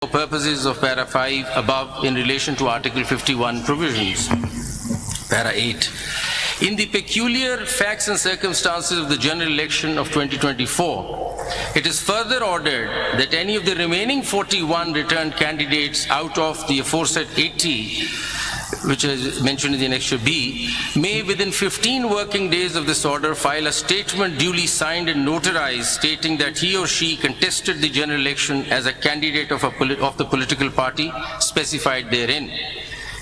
for purposes of para 5 above in relation to Article 51 provisions. Para 8. In the peculiar facts and circumstances of the general election of 2024, it is further ordered that any of the remaining 41 returned candidates out of the aforesaid 80, which is mentioned in the Annexure B, may within 15 working days of this order file a statement duly signed and notarized stating that he or she contested the general election as a candidate of the political party specified therein.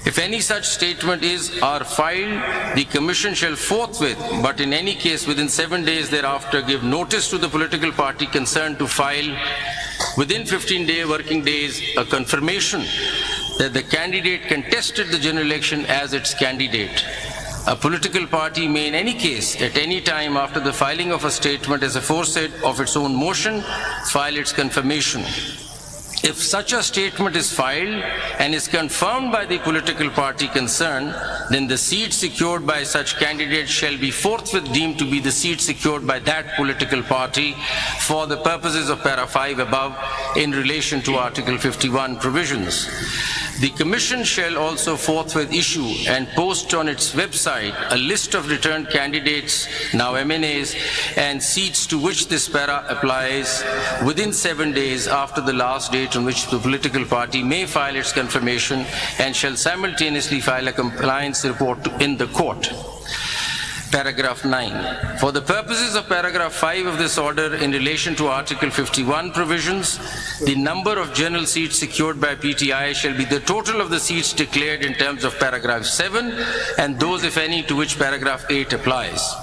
If any such statement is or filed, the Commission shall forthwith, but in any case within 7 days thereafter, give notice to the political party concerned to file within 15 working days a confirmation that the candidate contested the general election as its candidate. A political party may in any case, at any time after the filing of a statement as aforesaid of its own motion, file its confirmation. If such a statement is filed and is confirmed by the political party concerned, then the seat secured by such candidate shall be forthwith deemed to be the seat secured by that political party for the purposes of para 5 above in relation to Article 51 provisions. The Commission shall also forthwith issue and post on its website a list of returned candidates, now MNAs, and seats to which this para applies within 7 days after the last date on which the political party may file its confirmation, and shall simultaneously file a compliance report in the court. Paragraph 9. For the purposes of paragraph 5 of this order in relation to Article 51 provisions, the number of general seats secured by PTI shall be the total of the seats declared in terms of paragraph 7 and those, if any, to which paragraph 8 applies.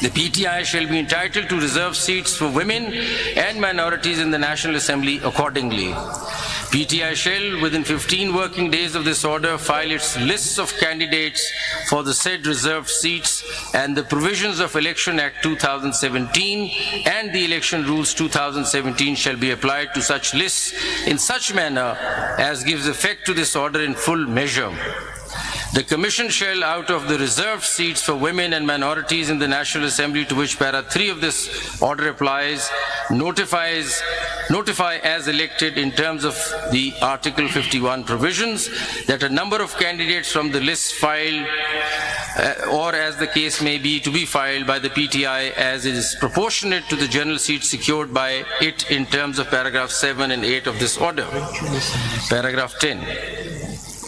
The PTI shall be entitled to reserve seats for women and minorities in the National Assembly accordingly. PTI shall, within 15 working days of this order, file its lists of candidates for the said reserved seats, and the provisions of Election Act 2017 and the Election Rules 2017 shall be applied to such lists in such manner as gives effect to this order in full measure. The Commission shall, out of the reserved seats for women and minorities in the National Assembly to which para 3 of this order applies, notify as elected in terms of the Article 51 provisions that a number of candidates from the list filed or as the case may be to be filed by the PTI as is proportionate to the general seats secured by it in terms of paragraph 7 and 8 of this order. Paragraph 10.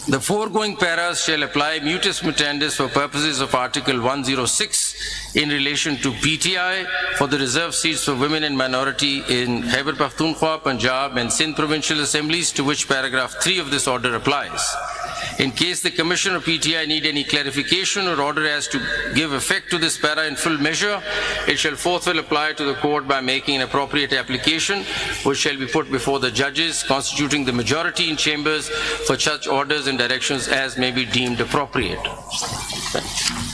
The foregoing paras shall apply mutus mutandis for purposes of Article 106 in relation to PTI for the reserved seats for women and minority in Khyber Pakhtunkhwa, Punjab and Sindh provincial assemblies to which paragraph 3 of this order applies. In case the Commission or PTI need any clarification or order as to give effect to this para in full measure, it shall forthwith apply to the court by making an appropriate application, which shall be put before the judges constituting the majority in chambers for such orders and directions as may be deemed appropriate.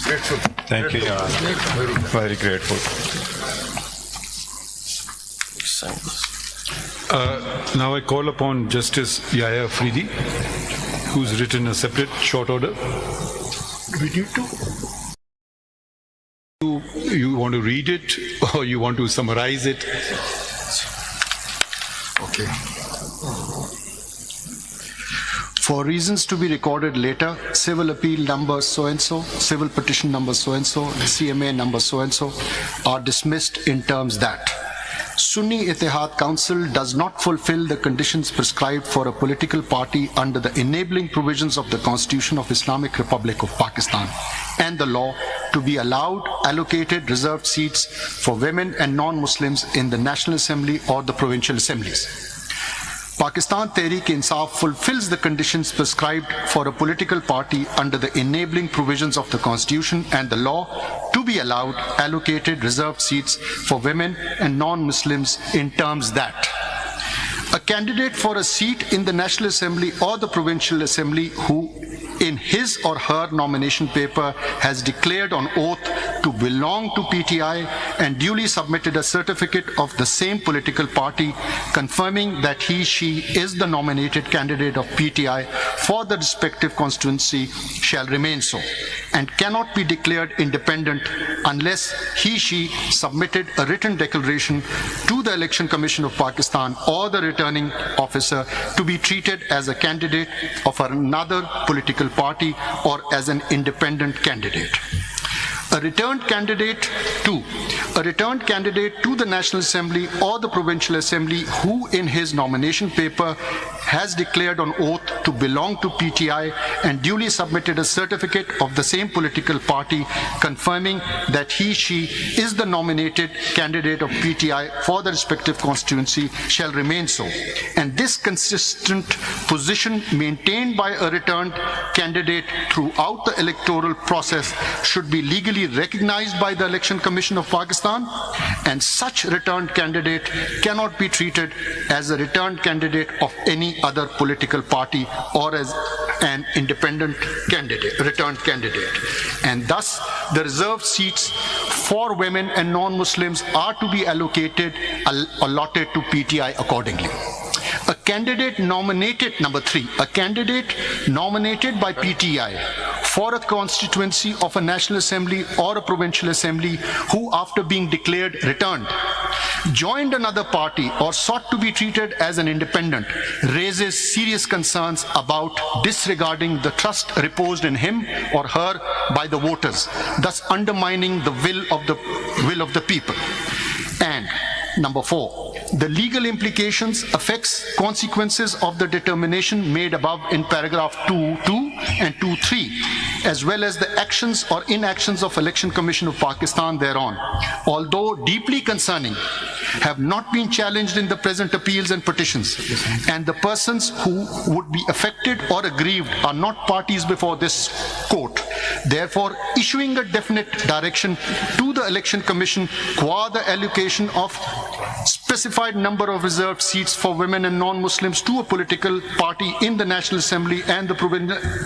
Grateful. Thank you, Your Honor. Very grateful. Now I call upon Justice Yahya Afridi, who's written a separate short order. Do we need to? You want to read it or you want to summarize it? Okay. For reasons to be recorded later, civil appeal number so-and-so, civil petition number so-and-so, CMA number so-and-so are dismissed in terms that Sunni Ittihad Council does not fulfill the conditions prescribed for a political party under the enabling provisions of the Constitution of Islamic Republic of Pakistan and the law to be allowed allocated reserved seats for women and non-Muslims in the National Assembly or the provincial assemblies. Pakistan Tehreek-e-Insaf fulfills the conditions prescribed for a political party under the enabling provisions of the Constitution and the law to be allowed allocated reserved seats for women and non-Muslims in terms that a candidate for a seat in the National Assembly or the Provincial Assembly who in his or her nomination paper has declared on oath to belong to PTI and duly submitted a certificate of the same political party confirming that he/she is the nominated candidate of PTI for the respective constituency shall remain so. and cannot be declared independent unless he/she submitted a written declaration to the Election Commission of Pakistan or the returning officer to be treated as a candidate of another political party or as an independent candidate. A returned candidate to the National Assembly or the Provincial Assembly who in his nomination paper has declared on oath to belong to PTI and duly submitted a certificate of the same political party confirming that he/she is the nominated candidate of PTI for the respective constituency shall remain so. And this consistent position maintained by a returned candidate throughout the electoral process should be legally recognized by the Election Commission of Pakistan, and such returned candidate cannot be treated as a returned candidate of any other political party or as an independent candidate, returned candidate. And thus, the reserved seats for women and non-Muslims are to be allotted to PTI accordingly. A candidate nominated, number 3, a candidate nominated by PTI for a constituency of a National Assembly or a Provincial Assembly who, after being declared returned, joined another party or sought to be treated as an independent, raises serious concerns about disregarding the trust reposed in him or her by the voters, thus undermining the will of the people. And number 4, the legal implications, effects, consequences of the determination made above in paragraph 2.2 and 2.3, as well as the actions or inactions of Election Commission of Pakistan thereon, although deeply concerning, have not been challenged in the present appeals and petitions, and the persons who would be affected or aggrieved are not parties before this court. Therefore, issuing a definite direction to the Election Commission qua the allocation of specified number of reserved seats for women and non-Muslims to a political party in the National Assembly and the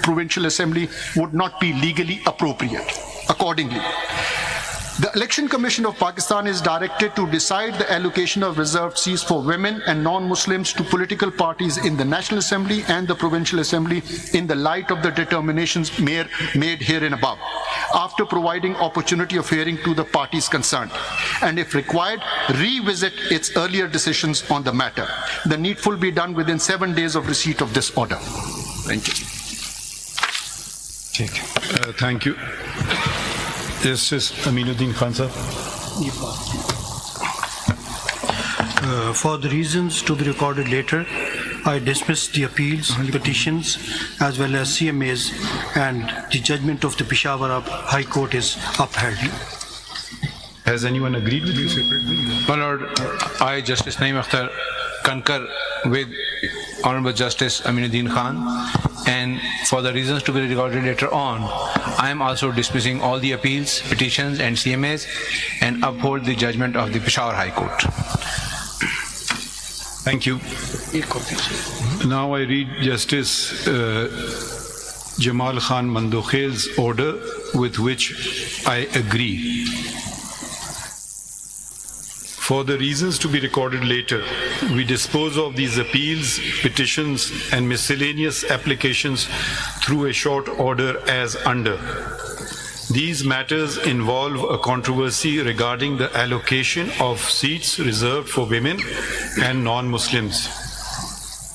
Provincial Assembly would not be legally appropriate. Accordingly, the Election Commission of Pakistan is directed to decide the allocation of reserved seats for women and non-Muslims to political parties in the National Assembly and the Provincial Assembly in the light of the determinations made herein above, after providing opportunity of hearing to the parties concerned, and if required, revisit its earlier decisions on the matter. The needful be done within 7 days of receipt of this order. Thank you. Thank you. Justice Aminuddin Khan sir. For the reasons to be recorded later, I dismiss the appeals, petitions, as well as CMAs, and the judgment of the Peshawar High Court is upheld. Has anyone agreed with you? My Lord, I, Justice Naeem Akhtar, concur with Honorable Justice Aminuddin Khan, and for the reasons to be recorded later on, I am also dismissing all the appeals, petitions and CMAs and uphold the judgment of the Peshawar High Court. Thank you. Now I read Justice Jamal Khan Mandokhel's order with which I agree. For the reasons to be recorded later, we dispose of these appeals, petitions, and miscellaneous applications through a short order as under. These matters involve a controversy regarding the allocation of seats reserved for women and non-Muslims.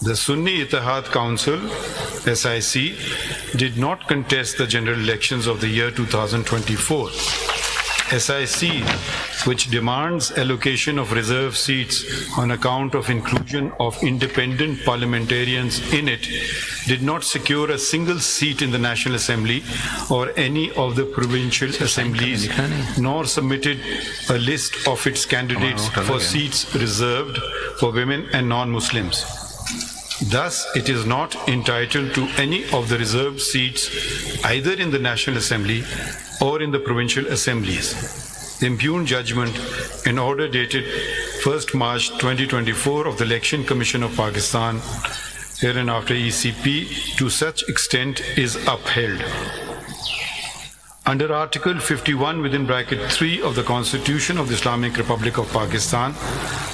The Sunni Ittihad Council, SIC, did not contest the general elections of the year 2024. SIC, which demands allocation of reserved seats on account of inclusion of independent parliamentarians in it, did not secure a single seat in the National Assembly or any of the provincial assemblies, nor submitted a list of its candidates for seats reserved for women and non-Muslims. Thus, it is not entitled to any of the reserved seats either in the National Assembly or in the provincial assemblies. The impugned judgment in order dated 1st March 2024 of the Election Commission of Pakistan, hereinafter ECP, to such extent is upheld. Under Article 51 (3) of the Constitution of the Islamic Republic of Pakistan,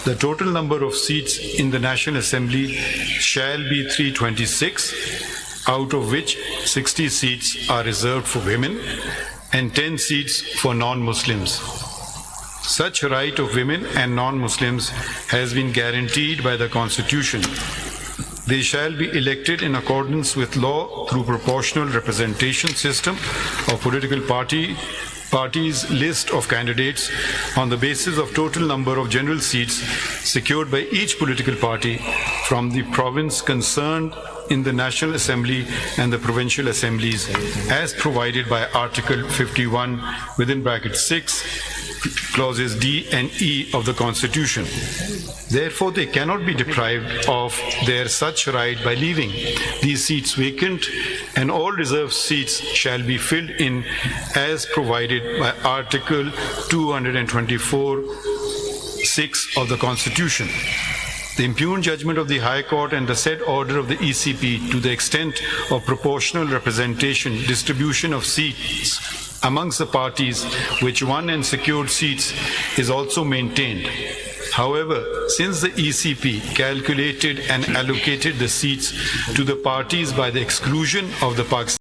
the total number of seats in the National Assembly shall be 326, out of which 60 seats are reserved for women and 10 seats for non-Muslims. Such right of women and non-Muslims has been guaranteed by the Constitution. They shall be elected in accordance with law through proportional representation system of political parties list of candidates on the basis of total number of general seats secured by each political party from the province concerned in the National Assembly and the provincial assemblies as provided by Article 51 within bracket 6 clauses D and E of the Constitution. Therefore, they cannot be deprived of their such right by leaving these seats vacant, and all reserved seats shall be filled in as provided by Article 224(6) of the Constitution. The impugned judgment of the High Court and the said order of the ECP to the extent of proportional representation, distribution of seats amongst the parties which won and secured seats is also maintained. However, since the ECP calculated and allocated the seats to the parties by the exclusion of the Pakistan